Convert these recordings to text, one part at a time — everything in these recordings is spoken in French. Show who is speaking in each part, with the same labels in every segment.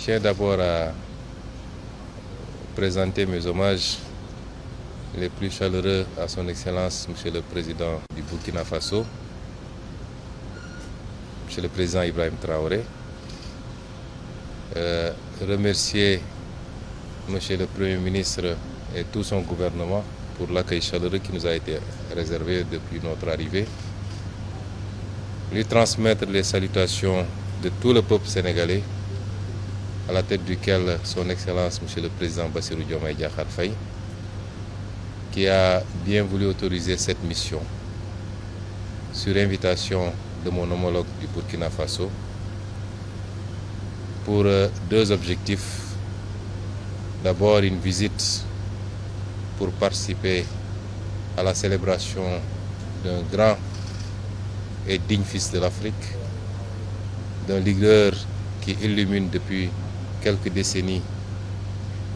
Speaker 1: Je tiens d'abord à présenter mes hommages les plus chaleureux à son Excellence, Monsieur le Président du Burkina Faso, Monsieur le Président Ibrahim Traoré. Remercier Monsieur le Premier ministre et tout son gouvernement pour l'accueil chaleureux qui nous a été réservé depuis notre arrivée. Lui transmettre les salutations de tout le peuple sénégalais, à la tête duquel son Excellence Monsieur le Président Bassirou Diomaye Diakhar Faye, qui a bien voulu autoriser cette mission sur invitation de mon homologue du Burkina Faso pour deux objectifs. D'abord, une visite pour participer à la célébration d'un grand et digne fils de l'Afrique, d'un leader qui illumine depuis quelques décennies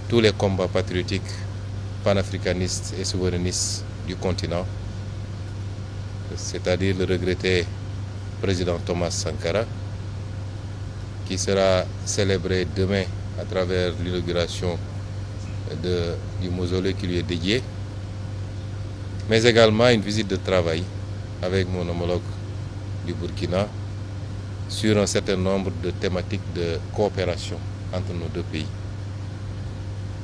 Speaker 1: tous les combats patriotiques, panafricanistes et souverainistes du continent, c'est-à-dire le regretté président Thomas Sankara, qui sera célébré demain à travers l'inauguration du mausolée qui lui est dédié, mais également une visite de travail avec mon homologue du Burkina sur un certain nombre de thématiques de coopération entre nos deux pays.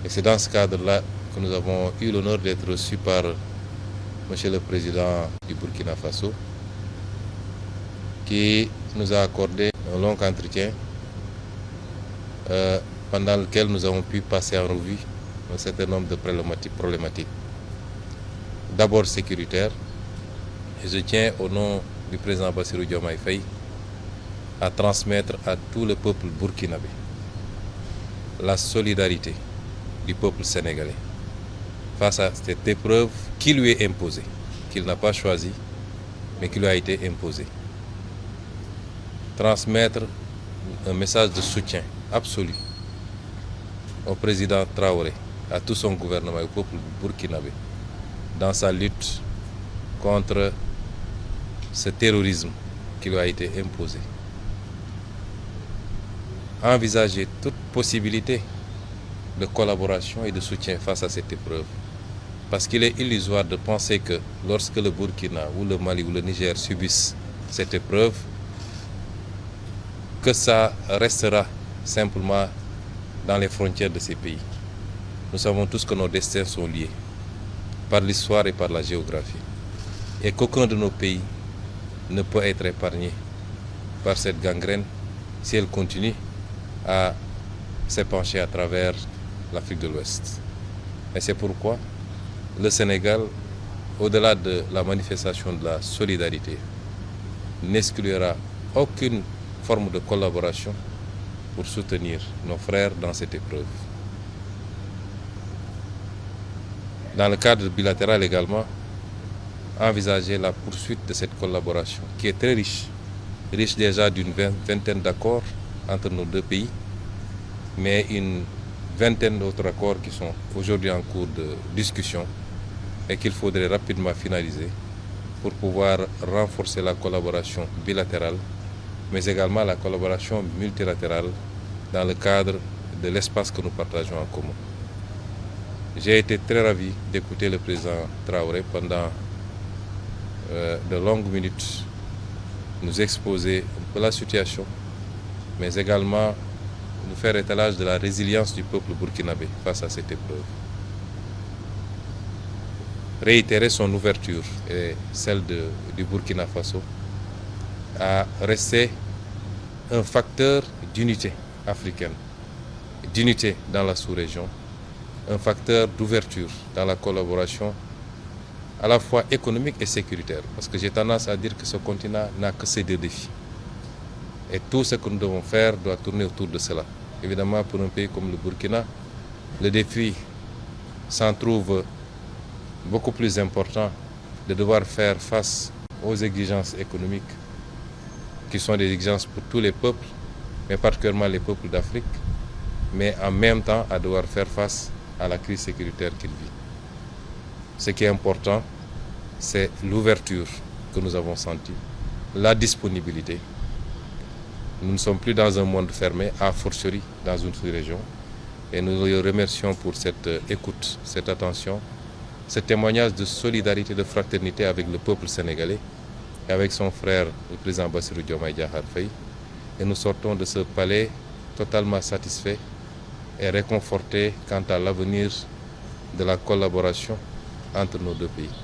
Speaker 1: Et c'est dans ce cadre-là que nous avons eu l'honneur d'être reçus par Monsieur le Président du Burkina Faso, qui nous a accordé un long entretien pendant lequel nous avons pu passer en revue un certain nombre de problématiques. D'abord sécuritaires, et je tiens au nom du président Bassirou Diomaye Faye à transmettre à tout le peuple burkinabé la solidarité du peuple sénégalais face à cette épreuve qui lui est imposée, qu'il n'a pas choisie, mais qui lui a été imposée. Transmettre un message de soutien absolu au président Traoré, à tout son gouvernement et au peuple burkinabé dans sa lutte contre ce terrorisme qui lui a été imposé. Envisager toute possibilité de collaboration et de soutien face à cette épreuve. Parce qu'il est illusoire de penser que lorsque le Burkina ou le Mali ou le Niger subissent cette épreuve, que ça restera simplement dans les frontières de ces pays. Nous savons tous que nos destins sont liés par l'histoire et par la géographie. Et qu'aucun de nos pays ne peut être épargné par cette gangrène si elle continue à s'épancher à travers l'Afrique de l'Ouest. Et c'est pourquoi le Sénégal, au-delà de la manifestation de la solidarité, n'exclura aucune forme de collaboration pour soutenir nos frères dans cette épreuve. Dans le cadre bilatéral également, envisager la poursuite de cette collaboration qui est très riche déjà d'une vingtaine d'accords entre nos deux pays, mais une vingtaine d'autres accords qui sont aujourd'hui en cours de discussion et qu'il faudrait rapidement finaliser pour pouvoir renforcer la collaboration bilatérale, mais également la collaboration multilatérale dans le cadre de l'espace que nous partageons en commun. J'ai été très ravi d'écouter le président Traoré pendant de longues minutes nous exposer un peu la situation, mais également nous faire étalage de la résilience du peuple burkinabé face à cette épreuve. Réitérer son ouverture et celle du Burkina Faso à rester un facteur d'unité africaine, d'unité dans la sous-région, un facteur d'ouverture dans la collaboration à la fois économique et sécuritaire. Parce que j'ai tendance à dire que ce continent n'a que ces deux défis. Et tout ce que nous devons faire doit tourner autour de cela. Évidemment, pour un pays comme le Burkina, le défi s'en trouve beaucoup plus important de devoir faire face aux exigences économiques qui sont des exigences pour tous les peuples, mais particulièrement les peuples d'Afrique, mais en même temps à devoir faire face à la crise sécuritaire qu'il vit. Ce qui est important, c'est l'ouverture que nous avons sentie, la disponibilité, Nous ne sommes plus dans un monde fermé, a fortiori dans une sous-région. Et nous le remercions pour cette écoute, cette attention, ce témoignage de solidarité, de fraternité avec le peuple sénégalais et avec son frère, le président Bassirou Diomaye Diakhar Faye. Et nous sortons de ce palais totalement satisfaits et réconfortés quant à l'avenir de la collaboration entre nos deux pays.